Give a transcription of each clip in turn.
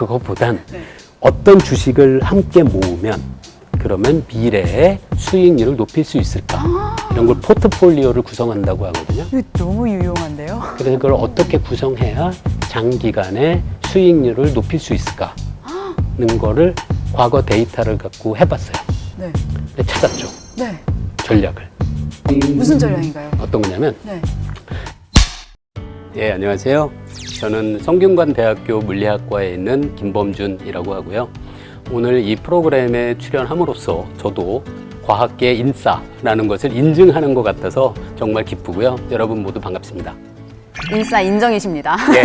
그것보단 어떤 주식을 함께 모으면 그러면 미래의 수익률을 높일 수 있을까? 이런 걸 포트폴리오를 구성한다고 하거든요. 이거 너무 유용한데요? 그래서 그걸 어떻게 구성해야 장기간의 수익률을 높일 수 있을까? 는 거를 과거 데이터를 갖고 해봤어요. 네. 근데 찾았죠. 네. 전략을. 무슨 전략인가요? 어떤 거냐면 네. 예, 안녕하세요. 저는 성균관대학교 물리학과에 있는 김범준이라고 하고요. 오늘 이 프로그램에 출연함으로써 저도 과학계 인싸라는 것을 인증하는 것 같아서 정말 기쁘고요. 여러분 모두 반갑습니다. 인싸 인정이십니다. 예.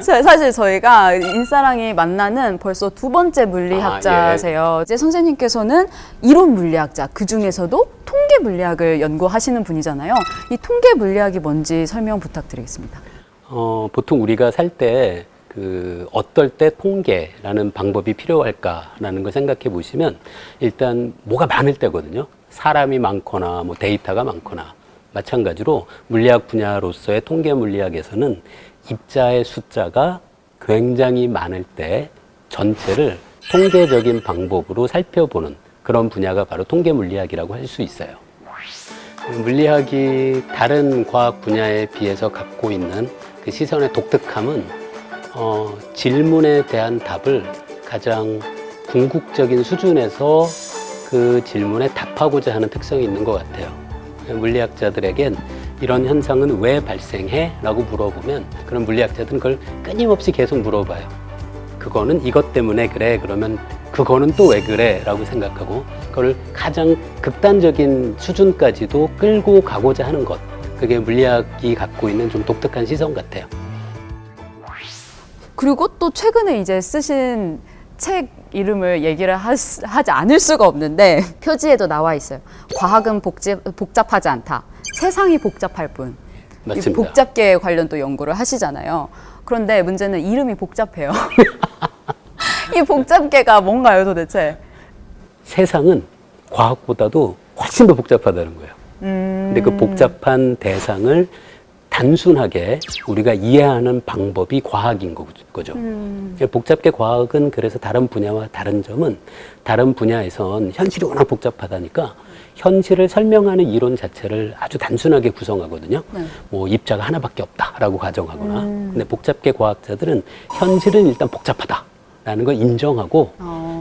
사실 저희가 인싸랑이 만나는 벌써 두 번째 물리학자세요. 이제 선생님께서는 이론 물리학자, 그 중에서도 통계 물리학을 연구하시는 분이잖아요. 이 통계 물리학이 뭔지 설명 부탁드리겠습니다. 보통 우리가 살 때 어떨 때 통계라는 방법이 필요할까라는 걸 생각해 보시면 일단 뭐가 많을 때거든요. 사람이 많거나 뭐 데이터가 많거나 마찬가지로 물리학 분야로서의 통계 물리학에서는 입자의 숫자가 굉장히 많을 때 전체를 통계적인 방법으로 살펴보는 그런 분야가 바로 통계 물리학이라고 할 수 있어요. 물리학이 다른 과학 분야에 비해서 갖고 있는 그 시선의 독특함은 질문에 대한 답을 가장 궁극적인 수준에서 그 질문에 답하고자 하는 특성이 있는 것 같아요. 물리학자들에겐 이런 현상은 왜 발생해? 라고 물어보면 그런 물리학자들은 그걸 끊임없이 계속 물어봐요. 그거는 이것 때문에 그래. 그러면 그거는 또 왜 그래? 라고 생각하고 그걸 가장 극단적인 수준까지도 끌고 가고자 하는 것. 그게 물리학이 갖고 있는 좀 독특한 시선 같아요. 그리고 또 최근에 이제 쓰신 책 이름을 얘기를 하지 않을 수가 없는데 표지에도 나와 있어요. 과학은 복잡하지 않다. 세상이 복잡할 뿐. 맞습니다. 이 복잡계 관련 또 연구를 하시잖아요. 그런데 문제는 이름이 복잡해요. 이 복잡계가 뭔가요, 도대체? 세상은 과학보다도 훨씬 더 복잡하다는 거예요. 근데 그 복잡한 대상을 단순하게 우리가 이해하는 방법이 과학인 거죠. 복잡계 과학은 그래서 다른 분야와 다른 점은 다른 분야에선 현실이 워낙 복잡하다니까 현실을 설명하는 이론 자체를 아주 단순하게 구성하거든요. 네. 뭐 입자가 하나밖에 없다라고 가정하거나. 근데 복잡계 과학자들은 현실은 일단 복잡하다라는 걸 인정하고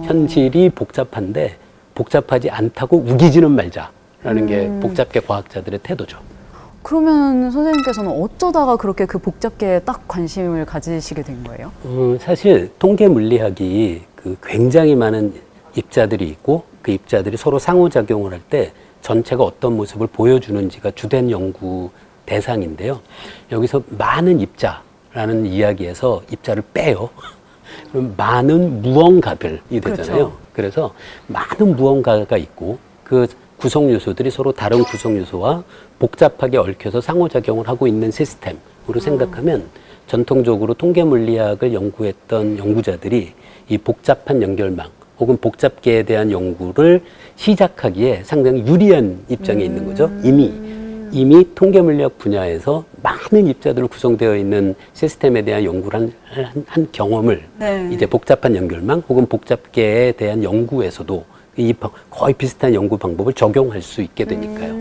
현실이 복잡한데 복잡하지 않다고 우기지는 말자라는 게 복잡계 과학자들의 태도죠. 그러면 선생님께서는 어쩌다가 그렇게 그 복잡계에 딱 관심을 가지시게 된 거예요? 사실 통계 물리학이 굉장히 많은 입자들이 있고 그 입자들이 서로 상호작용을 할 때 전체가 어떤 모습을 보여주는지가 주된 연구 대상인데요. 여기서 많은 입자라는 이야기에서 입자를 빼요. 그럼 많은 무언가들이 되잖아요. 그렇죠. 그래서 많은 무언가가 있고 그 구성 요소들이 서로 다른 구성 요소와 복잡하게 얽혀서 상호작용을 하고 있는 시스템으로 생각하면 전통적으로 통계 물리학을 연구했던 연구자들이 이 복잡한 연결망 혹은 복잡계에 대한 연구를 시작하기에 상당히 유리한 입장에 있는 거죠. 이미 통계 물리학 분야에서 많은 입자들로 구성되어 있는 시스템에 대한 연구를 한 경험을 네. 이제 복잡한 연결망 혹은 복잡계에 대한 연구에서도 거의 비슷한 연구 방법을 적용할 수 있게 되니까요.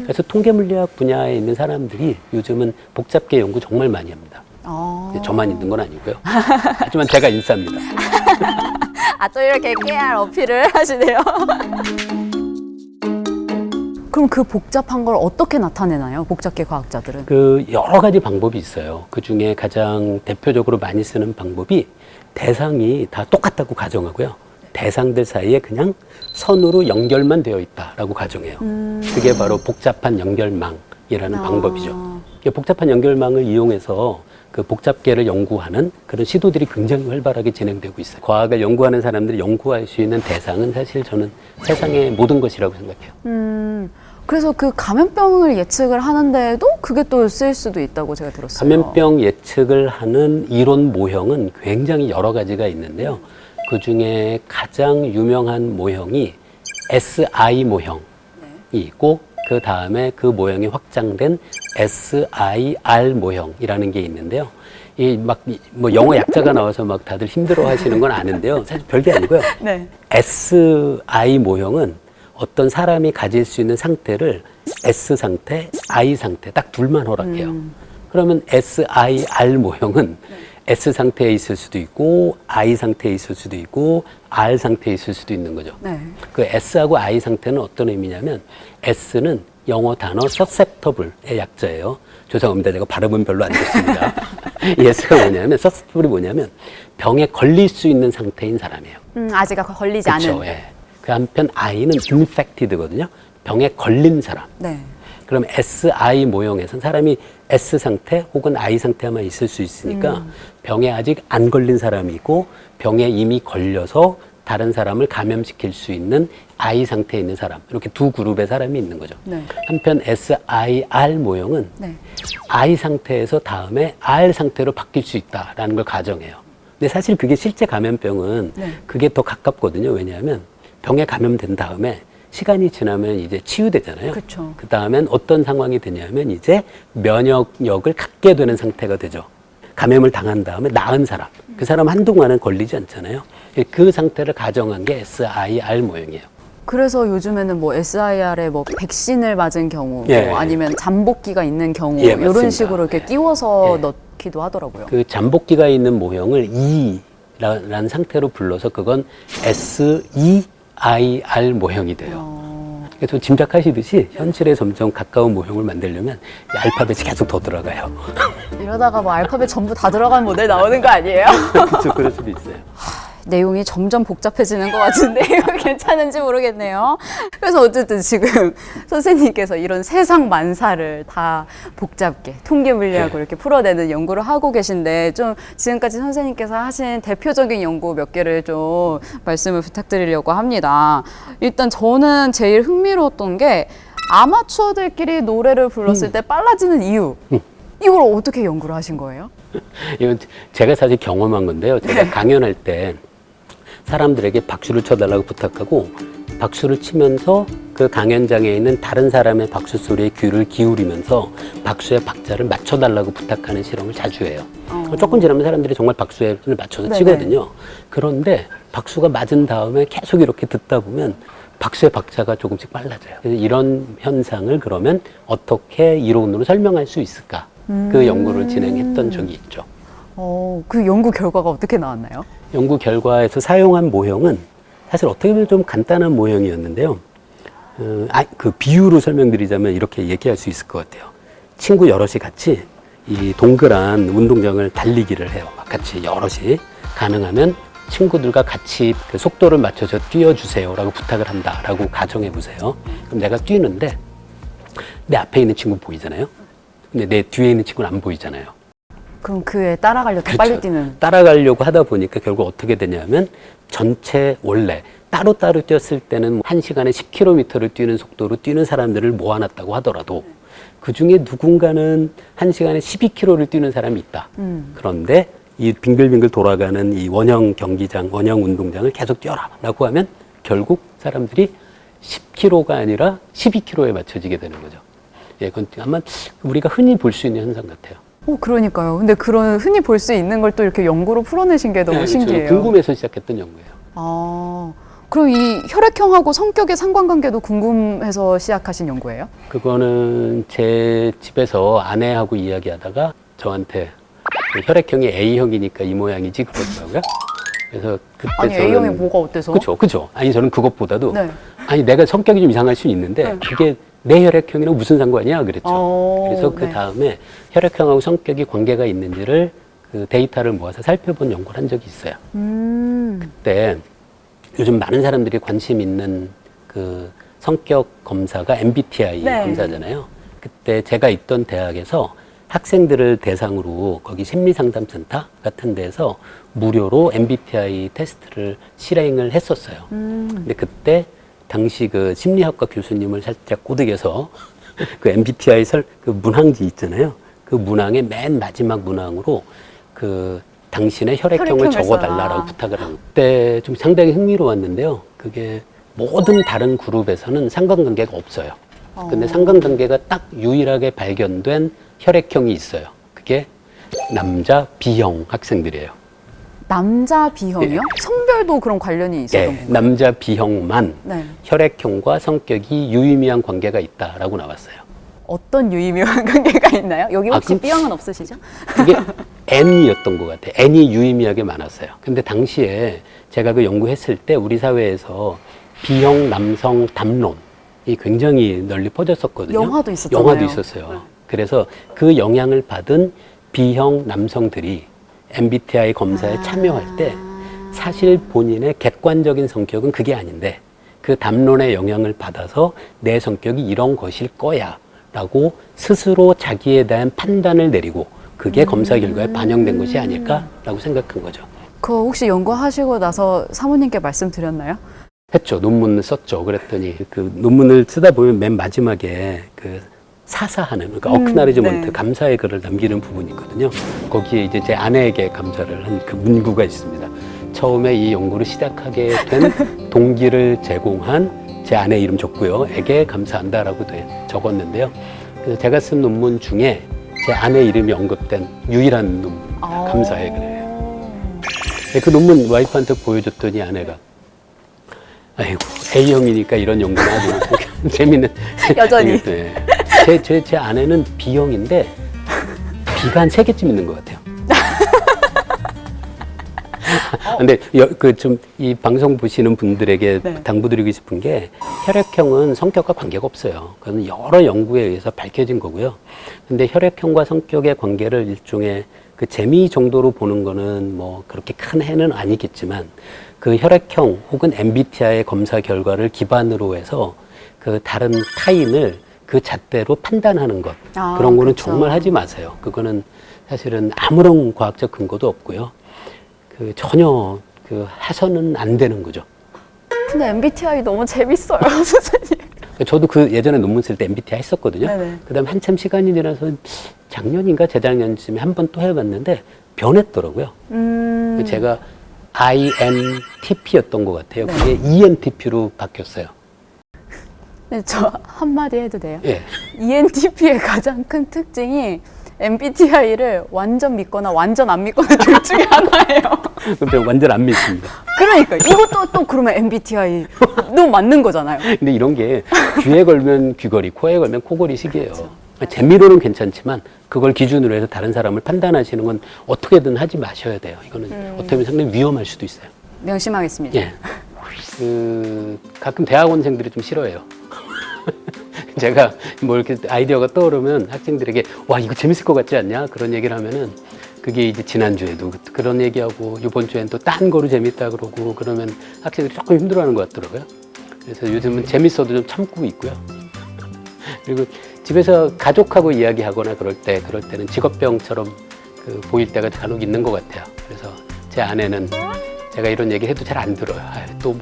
그래서 통계 물리학 분야에 있는 사람들이 요즘은 복잡계 연구 정말 많이 합니다. 저만 있는 건 아니고요. 하지만 제가 인싸입니다. 또 이렇게 깨알 어필을 하시네요. 그럼 그 복잡한 걸 어떻게 나타내나요? 복잡계 과학자들은? 여러 가지 방법이 있어요. 그 중에 가장 대표적으로 많이 쓰는 방법이 대상이 다 똑같다고 가정하고요. 대상들 사이에 그냥 선으로 연결만 되어 있다라고 가정해요. 그게 바로 복잡한 연결망이라는 방법이죠. 복잡한 연결망을 이용해서 그 복잡계를 연구하는 그런 시도들이 굉장히 활발하게 진행되고 있어요. 과학을 연구하는 사람들이 연구할 수 있는 대상은 사실 저는 세상의 모든 것이라고 생각해요. 그래서 그 감염병을 예측을 하는데도 그게 또 쓰일 수도 있다고 제가 들었어요. 감염병 예측을 하는 이론 모형은 굉장히 여러 가지가 있는데요. 그 중에 가장 유명한 모형이 SI 모형이 있고 그 다음에 그 모형이 확장된 SIR 모형이라는 게 있는데요. 뭐 영어 약자가 나와서 막 다들 힘들어 하시는 건 아는데요. 사실 별게 아니고요. 네. SI 모형은 어떤 사람이 가질 수 있는 상태를 S 상태, I 상태 딱 둘만 허락해요. 그러면 SIR 모형은 S 상태에 있을 수도 있고 I 상태에 있을 수도 있고 R 상태에 있을 수도 있는 거죠. 네. 그 S하고 I 상태는 어떤 의미냐면 S는 영어 단어 susceptible의 약자예요. 죄송합니다. 제가 발음은 별로 안 좋습니다. 이 S가 뭐냐면 susceptible이 뭐냐면 병에 걸릴 수 있는 상태인 사람이에요. 아직 걸리지 그렇죠. 않은. 예. 그 한편 I는 infected거든요. 병에 걸린 사람. 네. 그럼 SI 모형에서는 사람이 S 상태 혹은 I 상태만 있을 수 있으니까 병에 아직 안 걸린 사람이 있고 병에 이미 걸려서 다른 사람을 감염시킬 수 있는 I 상태에 있는 사람, 이렇게 두 그룹의 사람이 있는 거죠. 네. 한편 SIR 모형은 네. I 상태에서 다음에 R 상태로 바뀔 수 있다라는 걸 가정해요. 근데 사실 그게 실제 감염병은 네. 그게 더 가깝거든요. 왜냐하면 병에 감염된 다음에 시간이 지나면 이제 치유되잖아요. 그쵸. 그 다음엔 어떤 상황이 되냐면 이제 면역력을 갖게 되는 상태가 되죠. 감염을 당한 다음에 나은 사람. 그 사람 한동안은 걸리지 않잖아요. 그 상태를 가정한 게 SIR 모형이에요. 그래서 요즘에는 뭐 SIR에 뭐 백신을 맞은 경우, 예. 뭐 아니면 잠복기가 있는 경우, 예, 이런 맞습니다. 식으로 이렇게 예. 띄워서 예. 넣기도 하더라고요. 그 잠복기가 있는 모형을 E라는 상태로 불러서 그건 SEIR 모형이 돼요. 그래서 짐작하시듯이 현실에 점점 가까운 모형을 만들려면 이 알파벳이 계속 더 들어가요. 이러다가 뭐 알파벳 전부 다 들어간 모델 나오는 거 아니에요? 그렇죠. 그럴 수도 있어요. 내용이 점점 복잡해지는 것 같은데 이거 괜찮은지 모르겠네요. 그래서 어쨌든 지금 선생님께서 이런 세상 만사를 다 복잡게 통계 물리학으로 이렇게 풀어내는 연구를 하고 계신데 좀 지금까지 선생님께서 하신 대표적인 연구 몇 개를 좀 말씀을 부탁드리려고 합니다. 일단 저는 제일 흥미로웠던 게 아마추어들끼리 노래를 불렀을 때 빨라지는 이유. 이걸 어떻게 연구를 하신 거예요? 이건 제가 사실 경험한 건데요. 제가 강연할 때 사람들에게 박수를 쳐달라고 부탁하고 박수를 치면서 그 강연장에 있는 다른 사람의 박수 소리에 귀를 기울이면서 박수의 박자를 맞춰달라고 부탁하는 실험을 자주 해요. 조금 지나면 사람들이 정말 박수에 맞춰서 네네. 치거든요. 그런데 박수가 맞은 다음에 계속 이렇게 듣다 보면 박수의 박자가 조금씩 빨라져요. 그래서 이런 현상을 그러면 어떻게 이론으로 설명할 수 있을까? 그 연구를 진행했던 적이 있죠. 그 연구 결과가 어떻게 나왔나요? 연구 결과에서 사용한 모형은 사실 어떻게 보면 좀 간단한 모형이었는데요. 그 비유로 설명드리자면 이렇게 얘기할 수 있을 것 같아요. 친구 여럿이 같이 이 동그란 운동장을 달리기를 해요. 같이 여럿이. 가능하면 친구들과 같이 그 속도를 맞춰서 뛰어주세요라고 부탁을 한다라고 가정해 보세요. 그럼 내가 뛰는데 내 앞에 있는 친구 보이잖아요. 근데 내 뒤에 있는 친구는 안 보이잖아요. 그럼 그에 따라가려고 그렇죠. 빨리 뛰는. 따라가려고 하다 보니까 결국 어떻게 되냐면 전체 원래 따로따로 뛰었을 때는 1시간에 10km를 뛰는 속도로 뛰는 사람들을 모아놨다고 하더라도 그 중에 누군가는 1시간에 12km를 뛰는 사람이 있다. 그런데 이 빙글빙글 돌아가는 이 원형 경기장, 원형 운동장을 계속 뛰어라 라고 하면 결국 사람들이 10km가 아니라 12km에 맞춰지게 되는 거죠. 예, 그건 아마 우리가 흔히 볼 수 있는 현상 같아요. 그러니까요. 근데 그런 흔히 볼 수 있는 걸 또 이렇게 연구로 풀어내신 게 너무 네, 신기해요. 저는 궁금해서 시작했던 연구예요. 그럼 이 혈액형하고 성격의 상관관계도 궁금해서 시작하신 연구예요? 그거는 제 집에서 아내하고 이야기하다가 저한테 그 혈액형이 A형이니까 이 모양이지 그러더라고요. 그래서 그때 아니 저는 A형이 뭐가 어때서? 그죠. 아니 저는 그것보다도 네. 아니 내가 성격이 좀 이상할 수는 있는데 네. 그게 내 혈액형이랑 무슨 상관이야 그랬죠. 그래서 그 네. 다음에 혈액형하고 성격이 관계가 있는지를 그 데이터를 모아서 살펴본 연구를 한 적이 있어요. 그때 요즘 많은 사람들이 관심 있는 그 성격 검사가 MBTI 네. 검사잖아요. 그때 제가 있던 대학에서 학생들을 대상으로 거기 심리상담센터 같은 데서 무료로 MBTI 테스트를 실행을 했었어요. 근데 그때 당시 그 심리학과 교수님을 살짝 꼬드겨서 그 MBTI 그 문항지 있잖아요. 그 문항의 맨 마지막 문항으로 그 당신의 혈액형을 적어달라고 부탁을 한 그때 좀 상당히 흥미로웠는데요. 그게 모든 다른 그룹에서는 상관관계가 없어요. 근데 상관관계가 딱 유일하게 발견된 혈액형이 있어요. 그게 남자 B형 학생들이에요. 남자 B형이요? 성별도 그런 관련이 있었던 예, 건가요? 남자 B형만 네. 혈액형과 성격이 유의미한 관계가 있다라고 나왔어요. 어떤 유의미한 관계가 있나요? 여기 혹시 그럼- B형은 없으시죠? 그게 N이었던 것 같아요. N이 유의미하게 많았어요. 근데 당시에 제가 그 연구했을 때 우리 사회에서 B형 남성 담론이 굉장히 널리 퍼졌었거든요. 영화도 있었잖아요. 영화도 있었어요. 그래서 그 영향을 받은 B형 남성들이 MBTI 검사에 참여할 때 사실 본인의 객관적인 성격은 그게 아닌데 그 담론의 영향을 받아서 내 성격이 이런 것일 거야 라고 스스로 자기에 대한 판단을 내리고 그게 검사 결과에 반영된 것이 아닐까라고 생각한 거죠. 그거 혹시 연구하시고 나서 사모님께 말씀드렸나요? 했죠. 논문을 썼죠. 그랬더니 그 논문을 쓰다 보면 맨 마지막에 그 사사하는, 그러니까 어크나리지먼트, 네. 감사의 글을 남기는 부분이 있거든요. 거기에 이제 제 아내에게 감사를 한 그 문구가 있습니다. 처음에 이 연구를 시작하게 된 동기를 제공한 제 아내 이름 적고요. 에게 감사한다라고 적었는데요. 그래서 제가 쓴 논문 중에 제 아내 이름이 언급된 유일한 논문, 감사의 글이에요. 그 논문 와이프한테 보여줬더니 아내가 아이고 A형이니까 이런 연구나 하고 재밌는 여전히. 네. 제 아내는 B형인데 B가 한 3개쯤 있는 것 같아요. 근데 그 좀 이 방송 보시는 분들에게 네. 당부드리고 싶은 게 혈액형은 성격과 관계가 없어요. 그건 여러 연구에 의해서 밝혀진 거고요. 근데 혈액형과 성격의 관계를 일종의 그 재미 정도로 보는 거는 뭐 그렇게 큰 해는 아니겠지만 그 혈액형 혹은 MBTI 검사 결과를 기반으로 해서 그 다른 타인을 그 잣대로 판단하는 것 그런 거는 그렇죠. 정말 하지 마세요. 그거는 사실은 아무런 과학적 근거도 없고요. 그 전혀 그 해서는 안 되는 거죠. 근데 MBTI 너무 재밌어요, 선생님. 저도 그 예전에 논문 쓸 때 MBTI 했었거든요. 네네. 그다음 한참 시간이 지나서 작년인가 재작년쯤에 한 번 또 해봤는데 변했더라고요. 제가 INTP였던 것 같아요. 네. 그게 ENTP로 바뀌었어요. 네, 저 한마디 해도 돼요? 예. ENTP의 가장 큰 특징이 MBTI를 완전 믿거나 완전 안 믿거나 둘 중에 하나예요. 그럼 제가 완전 안 믿습니다. 그러니까 이것도 또 그러면 MBTI 너무 맞는 거잖아요. 근데 이런 게 귀에 걸면 귀걸이, 코에 걸면 코걸이식이에요. 재미로는 괜찮지만 그걸 기준으로 해서 다른 사람을 판단하시는 건 어떻게든 하지 마셔야 돼요. 이거는 어떻게 보면 상당히 위험할 수도 있어요. 명심하겠습니다. 예. 가끔 대학원생들이 좀 싫어해요. 제가 뭐 이렇게 아이디어가 떠오르면 학생들에게 와, 이거 재밌을 것 같지 않냐? 그런 얘기를 하면은 그게 이제 지난주에도 그런 얘기하고 이번 주엔 또 딴 거로 재밌다 그러고 그러면 학생들이 조금 힘들어하는 것 같더라고요. 그래서 요즘은 재밌어도 좀 참고 있고요. 그리고 집에서 가족하고 이야기하거나 그럴 때는 직업병처럼 그 보일 때가 간혹 있는 것 같아요. 그래서 제 아내는 제가 이런 얘기 해도 잘 안 들어요. 또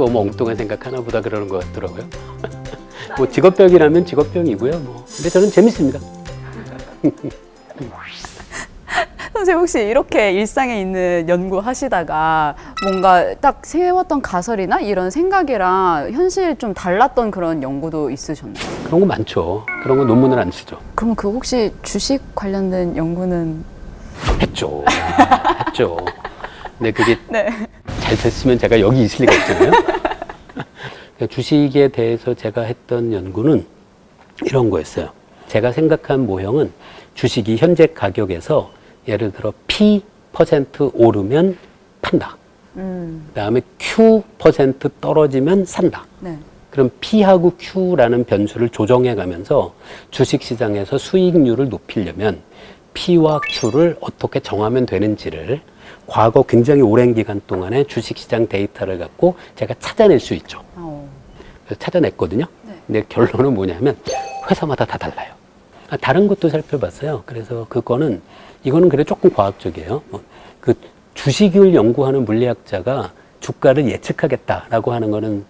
뭐 엉뚱한 생각하나 보다 그러는 것 같더라고요. 뭐 직업병이라면 직업병이고요. 뭐. 근데 저는 재밌습니다. 선생님 혹시 이렇게 일상에 있는 연구하시다가 뭔가 딱 세웠던 가설이나 이런 생각이랑 현실 좀 달랐던 그런 연구도 있으셨나요? 그런 거 많죠. 그런 거 논문을 안 쓰죠. 그러면 그 혹시 주식 관련된 연구는? 했죠. 했죠. 근데 그게 네. 잘 됐으면 제가 여기 있을 리가 없잖아요. 주식에 대해서 제가 했던 연구는 이런 거였어요. 제가 생각한 모형은 주식이 현재 가격에서 예를 들어 P% 오르면 판다. 그다음에 Q% 떨어지면 산다. 네. 그럼 P하고 Q라는 변수를 조정해 가면서 주식시장에서 수익률을 높이려면 P와 Q를 어떻게 정하면 되는지를 과거 굉장히 오랜 기간 동안의 주식시장 데이터를 갖고 제가 찾아낼 수 있죠. 그래서 찾아냈거든요. 네. 근데 결론은 뭐냐면 회사마다 다 달라요. 다른 것도 살펴봤어요. 그래서 이거는 그래 조금 과학적이에요. 그 주식을 연구하는 물리학자가 주가를 예측하겠다라고 하는 거는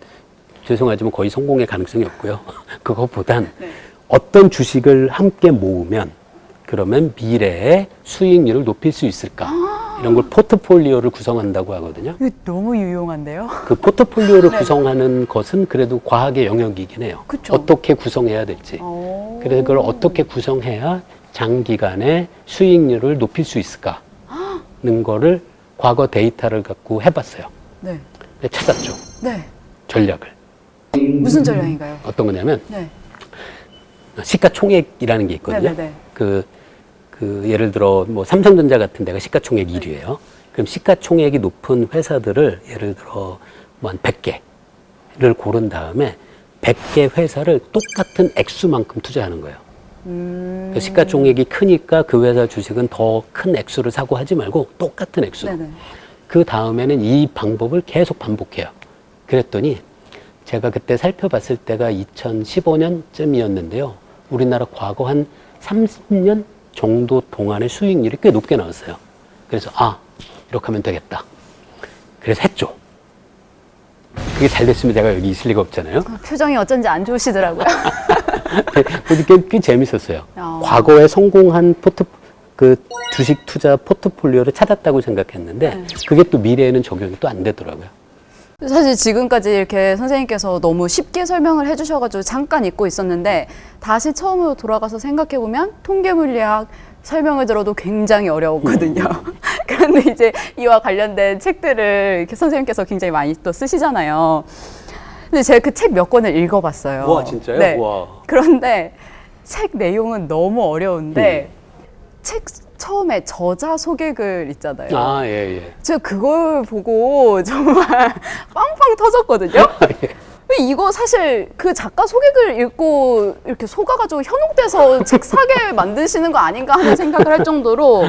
죄송하지만 거의 성공의 가능성이 없고요. 그것보단 네. 어떤 주식을 함께 모으면 그러면 미래의 수익률을 높일 수 있을까? 이런 걸 포트폴리오를 구성한다고 하거든요. 이거 너무 유용한데요? 그 포트폴리오를 구성하는 것은 그래도 과학의 영역이긴 해요. 그쵸. 어떻게 구성해야 될지. 그래서 그걸 어떻게 구성해야 장기간의 수익률을 높일 수 있을까는 거를 과거 데이터를 갖고 해봤어요. 네. 근데 찾았죠. 네. 전략을. 무슨 전략인가요? 어떤 거냐면 네. 시가총액이라는 게 있거든요. 네네네. 그 예를 들어 뭐 삼성전자 같은 데가 시가총액 1위예요. 그럼 시가총액이 높은 회사들을 예를 들어 뭐 한 100개를 고른 다음에 100개 회사를 똑같은 액수만큼 투자하는 거예요. 그 시가총액이 크니까 그 회사 주식은 더 큰 액수를 사고 하지 말고 똑같은 액수. 네네. 그 다음에는 이 방법을 계속 반복해요. 그랬더니 제가 그때 살펴봤을 때가 2015년쯤이었는데요. 우리나라 과거 한 30년 정도 동안의 수익률이 꽤 높게 나왔어요. 그래서 이렇게 하면 되겠다. 그래서 했죠. 그게 잘 됐으면 제가 여기 있을 리가 없잖아요. 표정이 어쩐지 안 좋으시더라고요. 꽤 재밌었어요. 어. 과거에 성공한 주식 투자 포트폴리오를 찾았다고 생각했는데 그게 또 미래에는 적용이 또 안 되더라고요. 사실 지금까지 이렇게 선생님께서 너무 쉽게 설명을 해주셔가지고 잠깐 잊고 있었는데 다시 처음으로 돌아가서 생각해보면 통계물리학 설명을 들어도 굉장히 어려웠거든요. 그런데 이제 이와 관련된 책들을 이렇게 선생님께서 굉장히 많이 또 쓰시잖아요. 근데 제가 그 책 몇 권을 읽어봤어요. 와, 진짜요? 네. 와. 그런데 책 내용은 너무 어려운데 책 처음에 저자 소개글 있잖아요. 예. 제가 그걸 보고 정말 빵빵 터졌거든요. 이거 사실 그 작가 소개글 읽고 이렇게 속아가지고 현혹돼서 책 사게 만드시는 거 아닌가 하는 생각을 할 정도로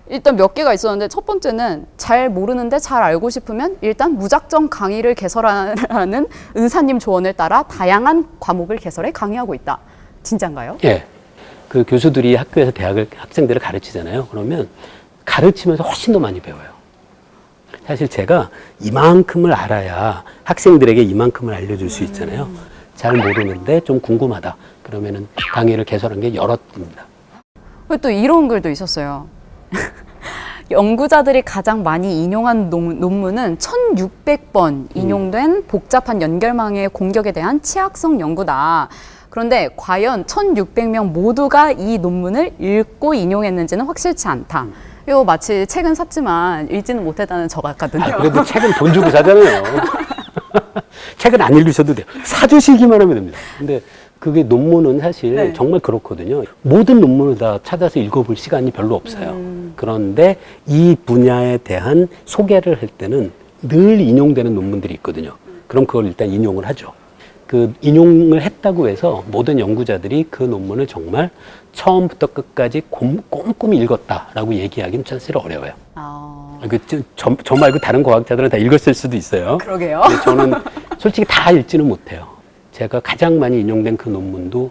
일단 몇 개가 있었는데 첫 번째는 잘 모르는데 잘 알고 싶으면 일단 무작정 강의를 개설하는 은사님 조언을 따라 다양한 과목을 개설해 강의하고 있다. 진짠가요? 예. 그 교수들이 학교에서 학생들을 가르치잖아요. 그러면 가르치면서 훨씬 더 많이 배워요. 사실 제가 이만큼을 알아야 학생들에게 이만큼을 알려줄 수 있잖아요. 잘 모르는데 좀 궁금하다. 그러면은 강의를 개설한 게 여러 입니다. 또 이런 글도 있었어요. 연구자들이 가장 많이 인용한 논문은 1600번 인용된 복잡한 연결망의 공격에 대한 취약성 연구다. 그런데 과연 1600명 모두가 이 논문을 읽고 인용했는지는 확실치 않다. 이거 마치 책은 샀지만 읽지는 못했다는 저 같거든요. 그래도 책은 돈 주고 사잖아요. 책은 안 읽으셔도 돼요. 사주시기만 하면 됩니다. 근데 그게 논문은 사실 네. 정말 그렇거든요. 모든 논문을 다 찾아서 읽어볼 시간이 별로 없어요. 그런데 이 분야에 대한 소개를 할 때는 늘 인용되는 논문들이 있거든요. 그럼 그걸 일단 인용을 하죠. 그 인용을 했다고 해서 모든 연구자들이 그 논문을 정말 처음부터 끝까지 꼼꼼히 읽었다라고 얘기하기는 사실 어려워요. 저 말고 다른 과학자들은 다 읽었을 수도 있어요. 그러게요. 근데 저는 솔직히 다 읽지는 못해요. 제가 가장 많이 인용된 그 논문도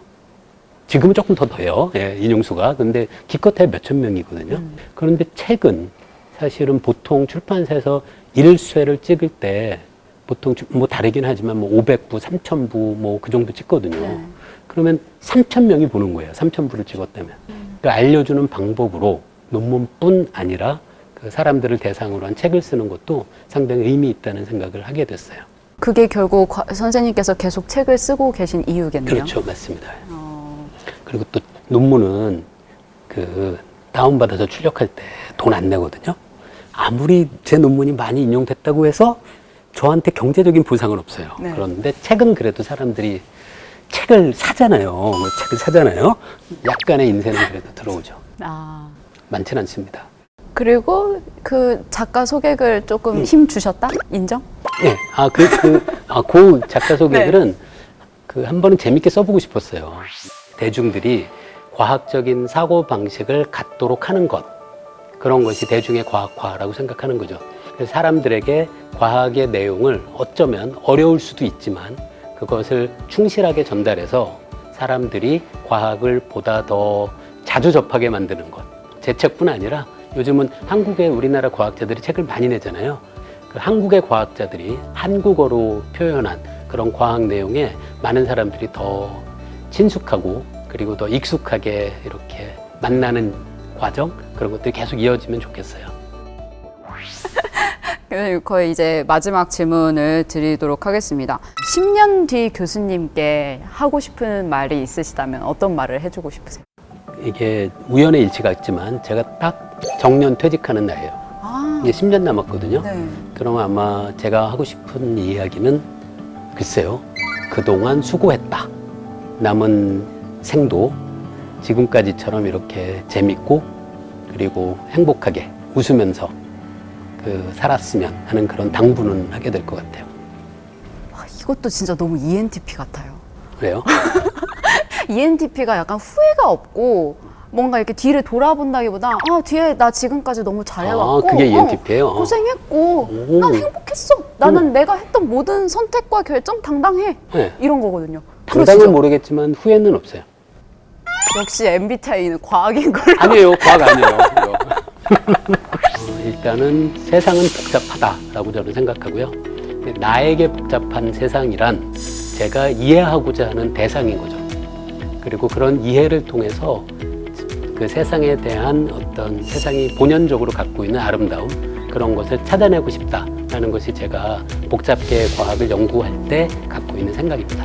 지금은 조금 더 돼요. 예, 인용수가. 근데 기껏해야 몇천 명이거든요. 그런데 책은 사실은 보통 출판사에서 1쇄를 찍을 때 보통 뭐 다르긴 하지만 뭐 500부, 3000부 뭐 그 정도 찍거든요. 네. 그러면 3000명이 보는 거예요. 3000부를 찍었다면. 그 알려주는 방법으로 논문뿐 아니라 그 사람들을 대상으로 한 책을 쓰는 것도 상당히 의미 있다는 생각을 하게 됐어요. 그게 결국 선생님께서 계속 책을 쓰고 계신 이유겠네요. 그렇죠. 맞습니다. 그리고 또 논문은 그 다운받아서 출력할 때 돈 안 내거든요. 아무리 제 논문이 많이 인용됐다고 해서 저한테 경제적인 보상은 없어요. 네. 그런데 책은 그래도 사람들이 책을 사잖아요. 책을 사잖아요. 약간의 인생은 그래도 들어오죠. 많지는 않습니다. 그리고 그 작가 소개글 조금 힘 주셨다? 인정? 네. 그 작가 소개글은 그 한 번은 재밌게 써보고 싶었어요. 대중들이 과학적인 사고 방식을 갖도록 하는 것. 그런 것이 대중의 과학화라고 생각하는 거죠. 그래서 사람들에게 과학의 내용을 어쩌면 어려울 수도 있지만 그것을 충실하게 전달해서 사람들이 과학을 보다 더 자주 접하게 만드는 것. 제 책뿐 아니라 요즘은 한국의 우리나라 과학자들이 책을 많이 내잖아요. 그 한국의 과학자들이 한국어로 표현한 그런 과학 내용에 많은 사람들이 더 친숙하고 그리고 더 익숙하게 이렇게 만나는 과정 그런 것들이 계속 이어지면 좋겠어요. 거의 이제 마지막 질문을 드리도록 하겠습니다. 10년 뒤 교수님께 하고 싶은 말이 있으시다면 어떤 말을 해주고 싶으세요? 이게 우연의 일치가 있지만 제가 딱 정년 퇴직하는 나이에요. 아, 이제 10년 남았거든요. 네. 그러면 아마 제가 하고 싶은 이야기는 글쎄요. 그동안 수고했다. 남은 생도 지금까지처럼 이렇게 재밌고 그리고 행복하게 웃으면서 살았으면 하는 그런 당부는 하게 될 것 같아요. 아, 이것도 진짜 너무 ENTP 같아요. 왜요? ENTP가 약간 후회가 없고 뭔가 이렇게 뒤를 돌아본다기보다 뒤에 나 지금까지 너무 잘해왔고 그게 ENTP예요. 고생했고 오. 난 행복했어. 나는 내가 했던 모든 선택과 결정 당당해. 네. 이런 거거든요. 당장은 그러시죠? 모르겠지만 후회는 없어요. 역시 MBTI는 과학인 걸로. 아니에요. 과학 아니에요. 이거. 일단은 세상은 복잡하다라고 저는 생각하고요. 근데 나에게 복잡한 세상이란 제가 이해하고자 하는 대상인 거죠. 그리고 그런 이해를 통해서 그 세상에 대한 어떤 세상이 본연적으로 갖고 있는 아름다움 그런 것을 찾아내고 싶다라는 것이 제가 복잡계 과학을 연구할 때 갖고 있는 생각입니다.